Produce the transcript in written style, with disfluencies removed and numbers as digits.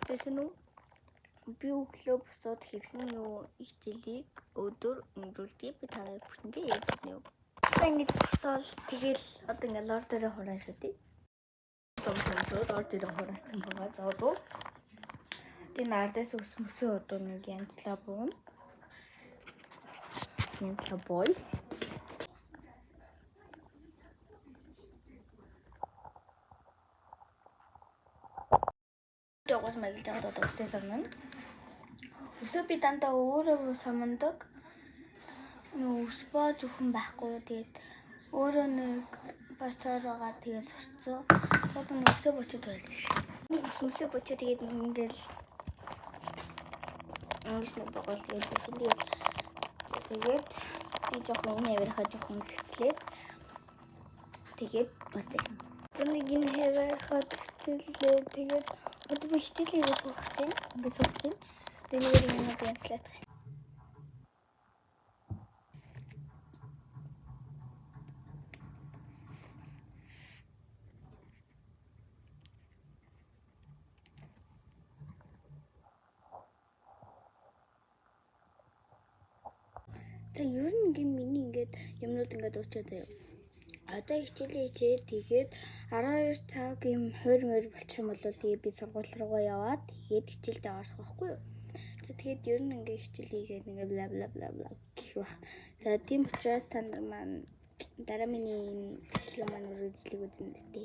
Тэсэн үү? Би өглөө босоод хэрхэн юу хичээлийг өдөр өнгөрүүлдэг би танай бүхэндээ ярьж байна. Ингэж босоод тэгэл одоо ингээд лор дээр хураан шүү дээ. Зомцоод лор дээр хураасан байгаа зоодоо. Тэгээ наардаас өсмөсөө одоо нэг янзлаа буун. Янзлаа бой. Тэгээс мэгэл жаад одоо үсээ санана. Үсээ би дандаа өөрөө самандаг. Үсбаа зөвхөн байхгүй. Тэгээд өөрөө нэг басаар байгаа тэгээ сурцсан. Одоо нэг үсээ бочод байлаа. Нэг үсээ бочод тэгээд ингээл ингэж нэг боол тэгээд тэгээд би жоохон энэ хавирхаа жоохон зэгцлээд тэгээд үсээ. Нэг энэ хавирхаа зэгцлээд тэгээд одоо би хичээлээ суух чинь ингээд суух чинь тэгээд нэг юм янзлаад. Ер нь ингээд миний ингээд юмнууд ингээд дуусчаа заяа. Одоо хичээлээ хийгээд тэгээд 12 цаг юм хойр болчих юм бол тэгээд би сургууль руугаа яваад тэгээд хичээлдээ орох байхгүй юу. За тэгээд ер нь ингээд хичээл хийгээд ингээд бла бла бла бла гэх баг. За тийм учраас танд маань дараа миний бичлэг маань үргэлжлэх үзнэ сте.